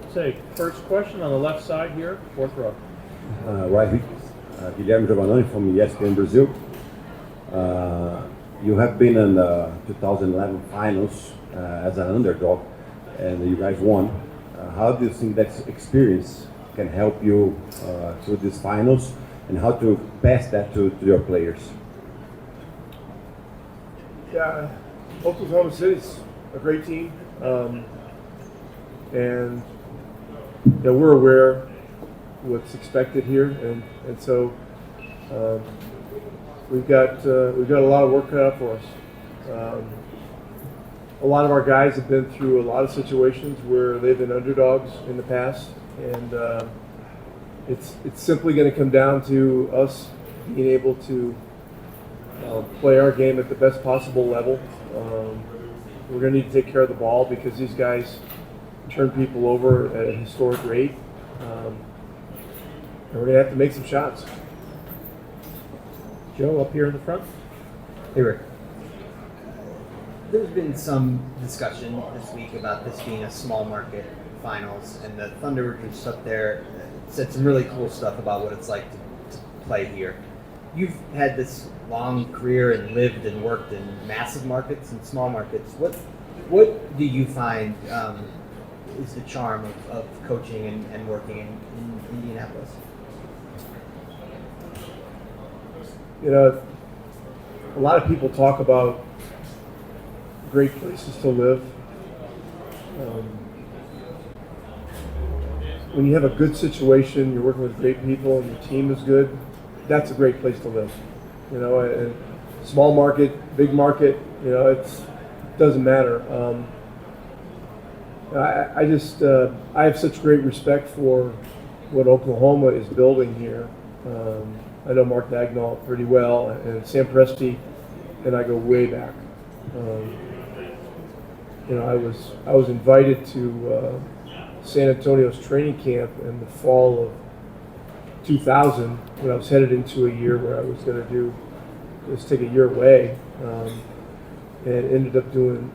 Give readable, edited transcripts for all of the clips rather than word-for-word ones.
We'll take first question on the left side here, fourth row. Right, Guilherme Giovanni from ESPN Brazil. You have been in the 2011 finals as an underdog, and you guys won. How do you think that experience can help you through these finals, and how to pass that to your players? Yeah, Oklahoma City's a great team, and we're aware what's expected here, and so we've got a lot of work cut out for us. A lot of our guys have been through a lot of situations where they've been underdogs in the past, and it's simply going to come down to us being able to play our game at the best possible level. We're going to need to take care of the ball because these guys turn people over at a historic rate. And we're going to have to make some shots. Joe, up here in the front. Hey, Rick. There's been some discussion this week about this being a small market finals, and the Thunder were just up there, said some really cool stuff about what it's like to play here. You've had this long career and lived and worked in massive markets and small markets. What do you find is the charm of coaching and working in Indianapolis? A lot of people talk about great places to live. When you have a good situation, you're working with great people, and your team is good, that's a great place to live. And small market, big market, it doesn't matter. I have such great respect for what Oklahoma is building here. I know Mark Dagnall pretty well, and Sam Presti and I go way back. I was invited to San Antonio's training camp in the fall of 2000 when I was headed into a year where I was going to just take a year away, and ended up doing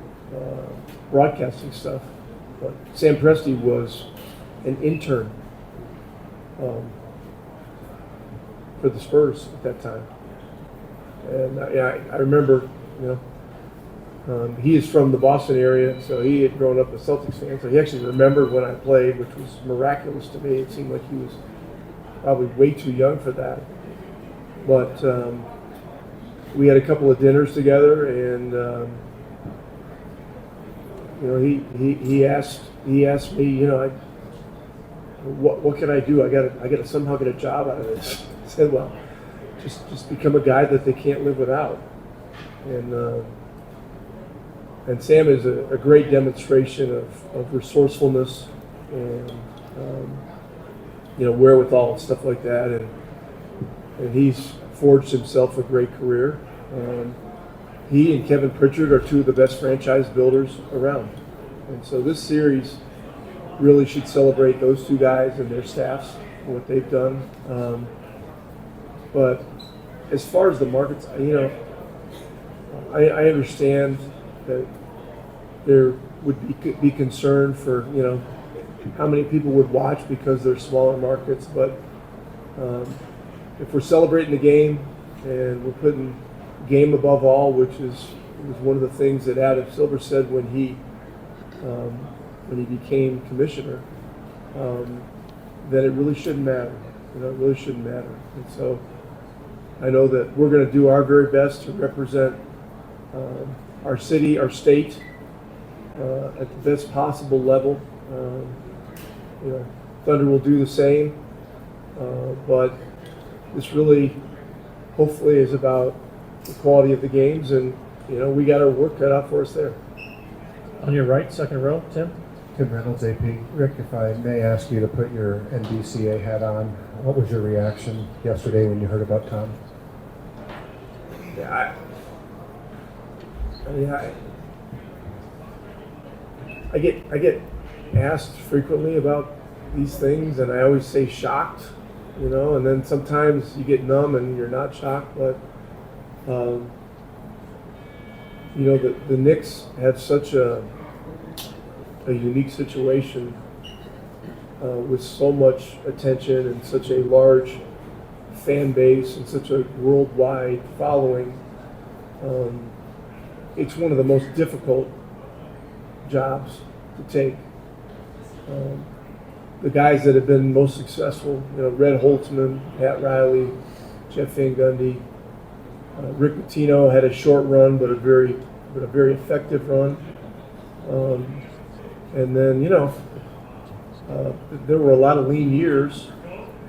broadcasting stuff. But Sam Presti was an intern for the Spurs at that time, and I remember, he is from the Boston area, so he had grown up a Celtics fan, so he actually remembered when I played, which was miraculous to me. It seemed like he was probably way too young for that. But we had a couple of dinners together, and he asked me, what can I do? I got to somehow get a job out of this. I said, well, just become a guy that they can't live without. And Sam is a great demonstration of resourcefulness and wherewithal and stuff like that. And he's forged himself a great career. He and Kevin Pritchard are two of the best franchise builders around. And so this series really should celebrate those two guys and their staffs and what they've done. But as far as the markets, I understand that there would be concern for, how many people would watch because they're smaller markets. But if we're celebrating the game and we're putting game above all, which was one of the things that Adam Silver said when he became commissioner, then it really shouldn't matter. It really shouldn't matter. And so I know that we're going to do our very best to represent our city, our state, at the best possible level. Thunder will do the same, but this really, hopefully, is about the quality of the games, and we got our work cut out for us there. On your right, second row, Tim. Tim Reynolds, AP. Rick, if I may ask you to put your NBCA hat on, what was your reaction yesterday when you heard about Tom? Yeah, I get asked frequently about these things, and I always say shocked, and then sometimes you get numb and you're not shocked, but the Knicks have such a unique situation with so much attention and such a large fan base and such a worldwide following. It's one of the most difficult jobs to take. The guys that have been most successful, Red Holtzman, Pat Riley, Jeff Van Gundy, Rick Pitino had a short run, but a very effective run. And then, there were a lot of lean years,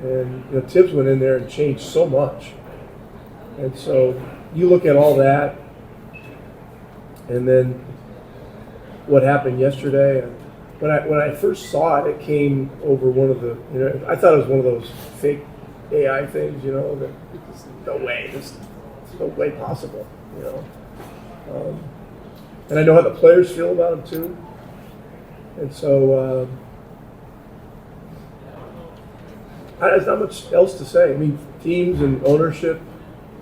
and Tibbs went in there and changed so much. And so you look at all that, and then what happened yesterday. And when I first saw it, it came over one of the, I thought it was one of those fake AI things, that there's no way, there's no way possible, and I know how the players feel about him too. And so there's not much else to say. I mean, teams and ownership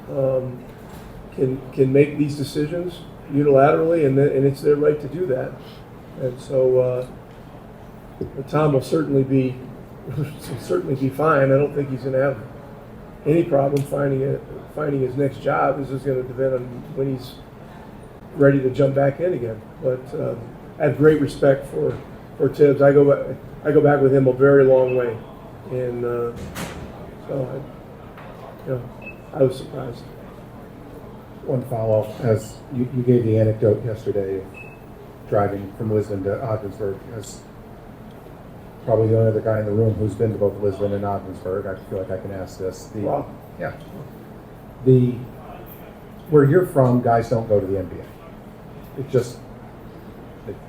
can make these decisions unilaterally, and it's their right to do that. And so Tom will certainly be fine. I don't think he's going to have any problem finding his next job. This is going to depend on when he's ready to jump back in again. But I have great respect for Tibbs. I go back with him a very long way, and so I was surprised. One follow-up, as you gave the anecdote yesterday of driving from Lisbon to Ogdensburg, as probably the only other guy in the room who's been to both Lisbon and Ogdensburg, I feel like I can ask this. Wow. Yeah. Where you're from, guys don't go to the NBA. It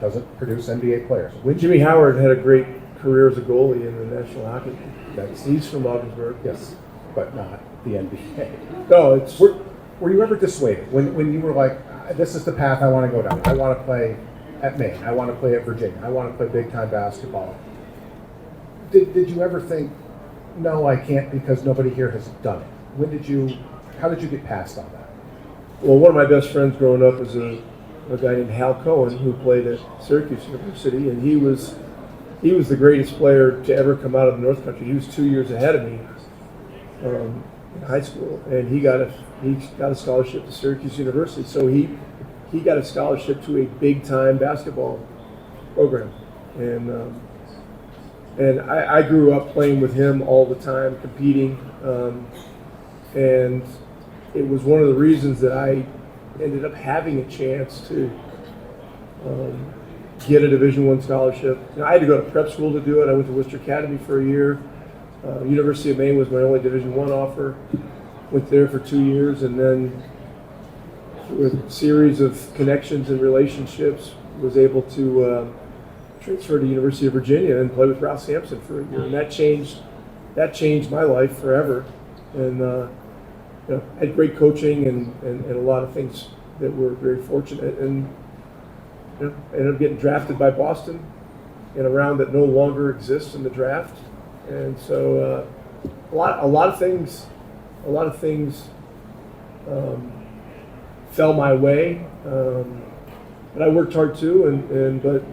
doesn't produce NBA players. Jimmy Howard had a great career as a goalie in the National Hockey League. He's from Ogdensburg. Yes, but not the NBA. No, it's. Were you ever dissuaded when you were like, this is the path I want to go down? I want to play at Maine. I want to play at Virginia. I want to play big-time basketball. Did you ever think, no, I can't because nobody here has done it? How did you get past all that? Well, one of my best friends growing up was a guy named Hal Cohen who played at Syracuse University, and he was the greatest player to ever come out of the North Country. He was 2 years ahead of me in high school, and he got a scholarship to Syracuse University. So he got a scholarship to a big-time basketball program, and I grew up playing with him all the time, competing, and it was one of the reasons that I ended up having a chance to get a Division I scholarship. I had to go to prep school to do it. I went to Worcester Academy for a year. University of Maine was my only Division I offer. Went there for 2 years, and then with a series of connections and relationships, was able to transfer to University of Virginia and play with Ralph Sampson for a year, and that changed my life forever. And had great coaching and a lot of things that were very fortunate, and ended up getting drafted by Boston in a round that no longer exists in the draft. And so a lot of things fell my way, but I worked hard too. But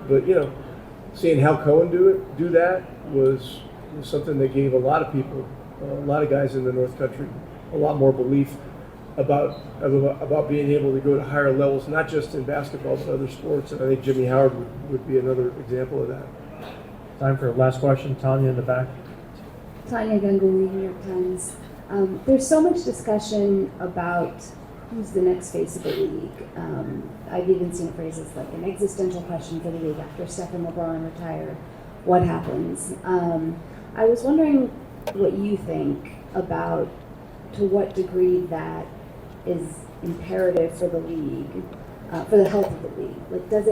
seeing Hal Cohen do that was something that gave a lot of people, a lot of guys in the North Country, a lot more belief about being able to go to higher levels, not just in basketball but other sports. And I think Jimmy Howard would be another example of that. Time for the last question. Tanya in the back. Tanya Ganguly, New York Times. There's so much discussion about who's the next face of the league. I've even seen phrases like an existential question for the league after Steph and LeBron retire. What happens? I was wondering what you think about to what degree that is imperative for the league, for the health of the league. Like, do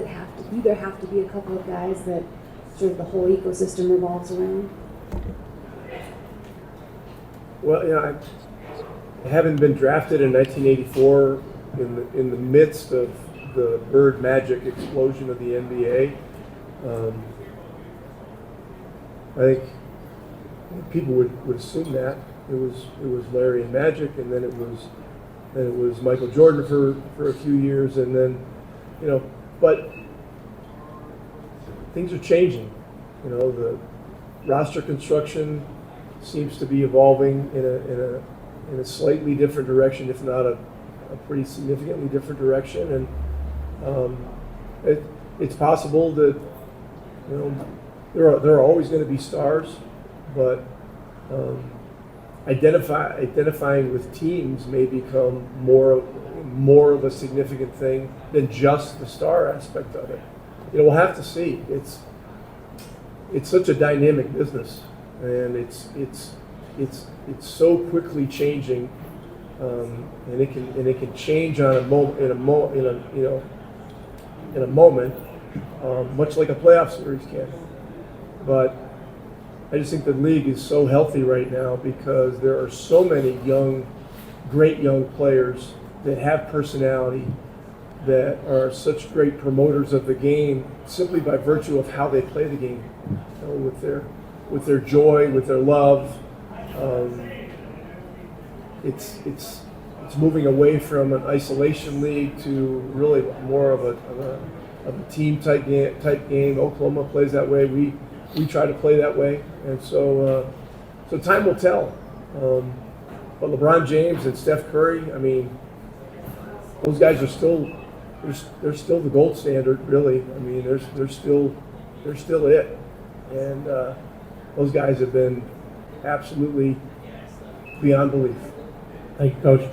there have to be a couple of guys that sort of the whole ecosystem revolves around? Well, having been drafted in 1984 in the midst of the Bird Magic explosion of the NBA, I think people would assume that it was Larry and Magic, and then it was Michael Jordan for a few years, and then but things are changing. roster construction seems to be evolving in a slightly different direction, if not a pretty significantly different direction. And it's possible that, you know, there are always going to be stars, but identifying with teams may become more of a significant thing than just the star aspect of it. You know, we'll have to see. It's such a dynamic business, and it's so quickly changing, and it can change on a moment, much like a playoff series can. But I just think the league is so healthy right now because there are so many great young players that have personality, that are such great promoters of the game simply by virtue of how they play the game, you know, with their joy, with their love. It's moving away from an isolation league to really more of a team type game. Oklahoma plays that way. We try to play that way, and so time will tell. But LeBron James and Steph Curry, I mean, those guys are still they're still the gold standard, really. I mean, they're still it, and those guys have been absolutely beyond belief. Thank you, Coach.